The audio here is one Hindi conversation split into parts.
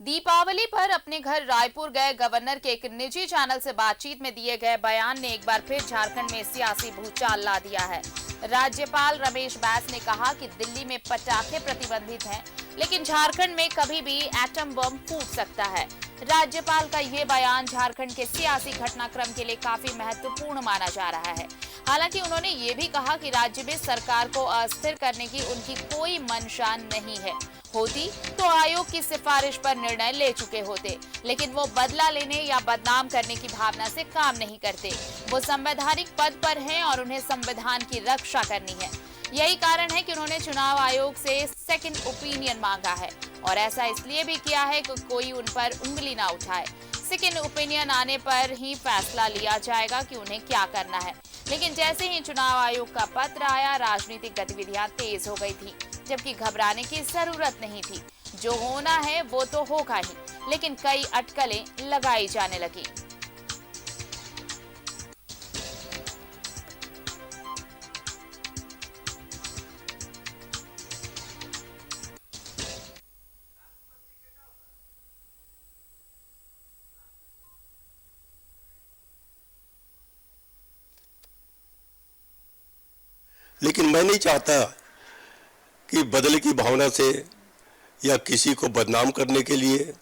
दीपावली पर अपने घर रायपुर गए गवर्नर के एक निजी चैनल से बातचीत में दिए गए बयान ने एक बार फिर झारखंड में सियासी भूचाल ला दिया है। राज्यपाल रमेश बैस ने कहा कि दिल्ली में पटाखे प्रतिबंधित हैं, लेकिन झारखंड में कभी भी एटम बम फूट सकता है। राज्यपाल का ये बयान झारखंड के सियासी घटनाक्रम के लिए काफी महत्वपूर्ण माना जा रहा है। हालांकि उन्होंने ये भी कहा कि राज्य में सरकार को अस्थिर करने की उनकी कोई मंशा नहीं है। होती तो आयोग की सिफारिश पर निर्णय ले चुके होते, लेकिन वो बदला लेने या बदनाम करने की भावना से काम नहीं करते। वो संवैधानिक पद पर हैं और उन्हें संविधान की रक्षा करनी है। यही कारण है कि उन्होंने चुनाव आयोग से सेकंड ओपिनियन मांगा है, और ऐसा इसलिए भी किया है कि कोई उन पर उंगली ना उठाए। सेकंड ओपिनियन आने पर ही फैसला लिया जाएगा कि उन्हें क्या करना है। लेकिन जैसे ही चुनाव आयोग का पत्र आया, राजनीतिक गतिविधियां तेज हो गई थी, जबकि घबराने की जरूरत नहीं थी। जो होना है वो तो होगा ही, लेकिन कई अटकलें लगाई जाने लगी। लेकिन मैं नहीं चाहता कि बदले की भावना से या किसी को बदनाम करने के लिए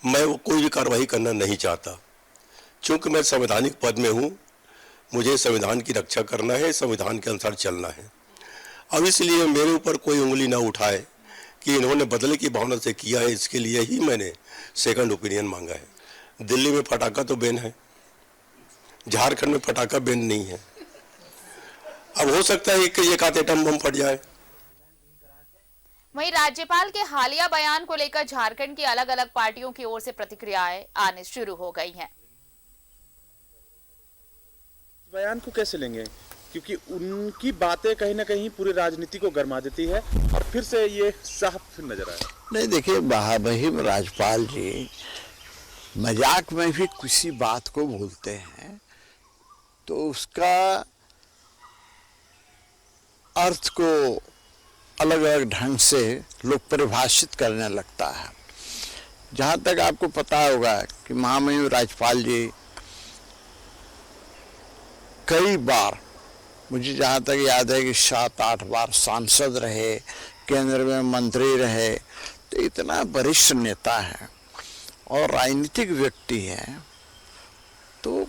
मैं वो कोई भी कार्रवाई करना नहीं चाहता। चूंकि मैं संवैधानिक पद में हूँ, मुझे संविधान की रक्षा करना है, संविधान के अनुसार चलना है। अब इसलिए मेरे ऊपर कोई उंगली ना उठाए कि इन्होंने बदले की भावना से किया है, इसके लिए ही मैंने सेकंड ओपिनियन मांगा है। दिल्ली में पटाखा तो बैन है, झारखंड में पटाखा बैन नहीं है। अब हो सकता है कि एक आध एटम बम फट जाए। वहीं राज्यपाल के हालिया बयान को लेकर झारखंड की अलग अलग पार्टियों की ओर से प्रतिक्रियाएं आने शुरू हो गई हैं। बयान को कैसे लेंगे, क्योंकि उनकी बातें कहीं ना कहीं पूरी राजनीति को गरमा देती है और फिर से ये साफ नजर आया। नहीं, देखिए, महामहिम राज्यपाल जी मजाक में भी किसी बात को बोलते हैं तो उसका अर्थ को अलग अलग ढंग से लोग परिभाषित करने लगता है। जहाँ तक आपको पता होगा कि महामहिम राज्यपाल जी कई बार, मुझे जहाँ तक याद है कि 7-8 बार सांसद रहे, केंद्र में मंत्री रहे, तो इतना वरिष्ठ नेता है और राजनीतिक व्यक्ति है, तो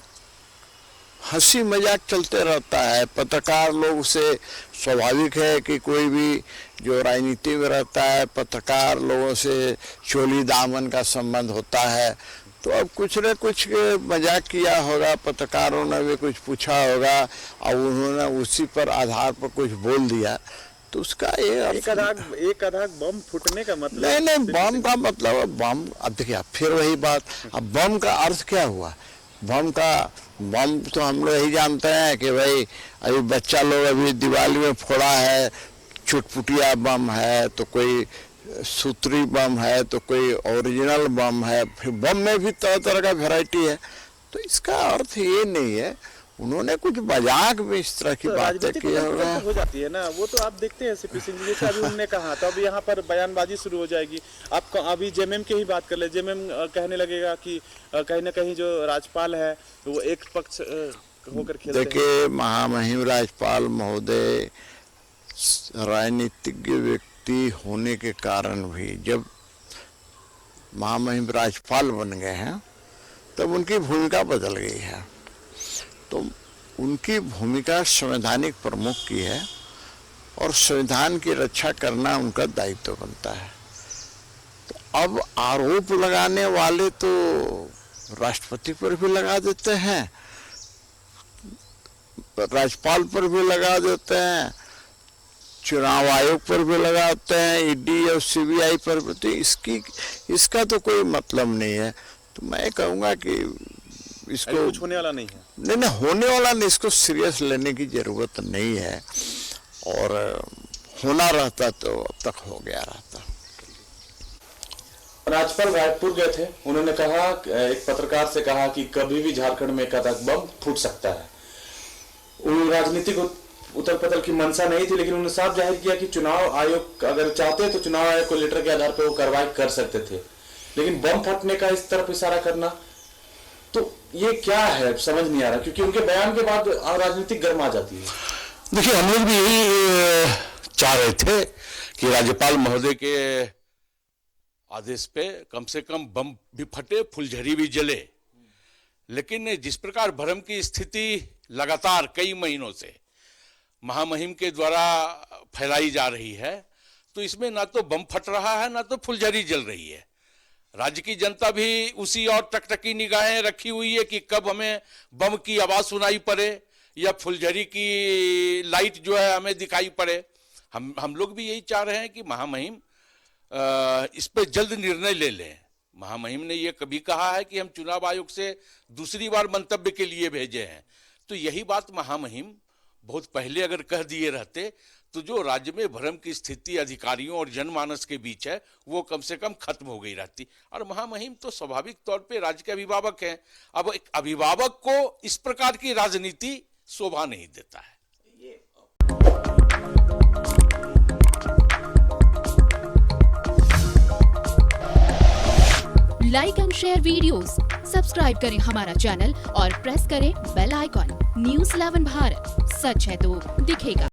हंसी मजाक चलते रहता है। पत्रकार लोग से स्वाभाविक है कि कोई भी जो राजनीति में रहता है, पत्रकार लोगों से चोली दामन का संबंध होता है, तो अब कुछ न कुछ मजाक किया होगा, पत्रकारों ने भी कुछ पूछा होगा और उन्होंने उसी पर आधार पर कुछ बोल दिया, तो उसका एक आधा बम फूटने का मतलब नहीं, बम का मतलब बम। अब देखिए, फिर वही बात, अब बम का अर्थ क्या हुआ? बम तो हम लोग यही जानते हैं कि भाई अभी बच्चा लोग अभी दिवाली में फोड़ा है, चुटपुटिया बम है, तो कोई सूत्री बम है, तो कोई ओरिजिनल बम है। फिर बम में भी तरह तरह का वैरायटी है, तो इसका अर्थ ये नहीं है। उन्होंने कुछ मजाक में इस तरह की बातें की हो जाती है ना, वो तो आप देखते हैं सीपी सिंह जी, जैसे अभी उन्होंने कहा, तो अब यहाँ पर बयानबाजी शुरू हो जाएगी। आप अभी जेएमएम की ही बात कर ले, जेएमएम कहने लगेगा कि कहीं ना कहीं जो राज्यपाल है वो एक पक्ष होकर खेलते हैं। देखिए, महामहिम राज्यपाल महोदय राजनीतिज्ञ व्यक्ति होने के कारण भी जब महामहिम राज्यपाल बन गए हैं तब उनकी भूमिका बदल गई है। तो उनकी भूमिका संवैधानिक प्रमुख की है और संविधान की रक्षा करना उनका दायित्व बनता है। तो अब आरोप लगाने वाले तो राष्ट्रपति पर भी लगा देते हैं, राज्यपाल पर भी लगा देते हैं, चुनाव आयोग पर भी लगाते हैं, ईडी और सीबीआई पर भी। तो इसका तो कोई मतलब नहीं है। तो मैं कहूँगा कि इसको कुछ होने वाला नहीं है। नहीं, होने वाला नहीं, इसको सीरियस लेने की जरूरत नहीं है, और होना रहता तो अब तक हो गया रहता। राज्यपाल रायपुर गए थे, उन्होंने कहा, एक पत्रकार से कहा कि कभी भी झारखंड में एक आधा बम फूट सकता है। वो राजनीति को उथल पुथल की मंशा नहीं थी, लेकिन उन्होंने साफ जाहिर किया कि चुनाव आयोग अगर चाहते तो चुनाव आयोग को लेटर के आधार पर वो कार्रवाई कर सकते थे। लेकिन बम फटने का इस तरफ इशारा करना, तो ये क्या है समझ नहीं आ रहा, क्योंकि उनके बयान के बाद राजनीतिक गर्म आ जाती है। देखिए, हम लोग भी यही चाह रहे थे कि राज्यपाल महोदय के आदेश पे कम से कम बम भी फटे, फुलझड़ी भी जले। लेकिन जिस प्रकार भ्रम की स्थिति लगातार कई महीनों से महामहिम के द्वारा फैलाई जा रही है, तो इसमें ना तो बम फट रहा है ना तो फुलझड़ी जल रही है। राज्य की जनता भी उसी और टकटकी निगाहें रखी हुई है कि कब हमें बम की आवाज सुनाई पड़े या फुलझड़ी की लाइट जो है हमें दिखाई पड़े। हम लोग भी यही चाह रहे हैं कि महामहिम इस पे जल्द निर्णय ले लें। महामहिम ने ये कभी कहा है कि हम चुनाव आयोग से दूसरी बार मंतव्य के लिए भेजे हैं, तो यही बात महामहिम बहुत पहले अगर कह दिए रहते तो जो राज्य में भ्रम की स्थिति अधिकारियों और जनमानस के बीच है वो कम से कम खत्म हो गई रहती। और महामहिम तो स्वाभाविक तौर पे राज्य के अभिभावक हैं। अब एक अभिभावक को इस प्रकार की राजनीति शोभा नहीं देता है। Like and share videos, subscribe करें हमारा चैनल और प्रेस करें बेल आइकॉन। न्यूज़ 11 भारत, सच है तो दिखेगा।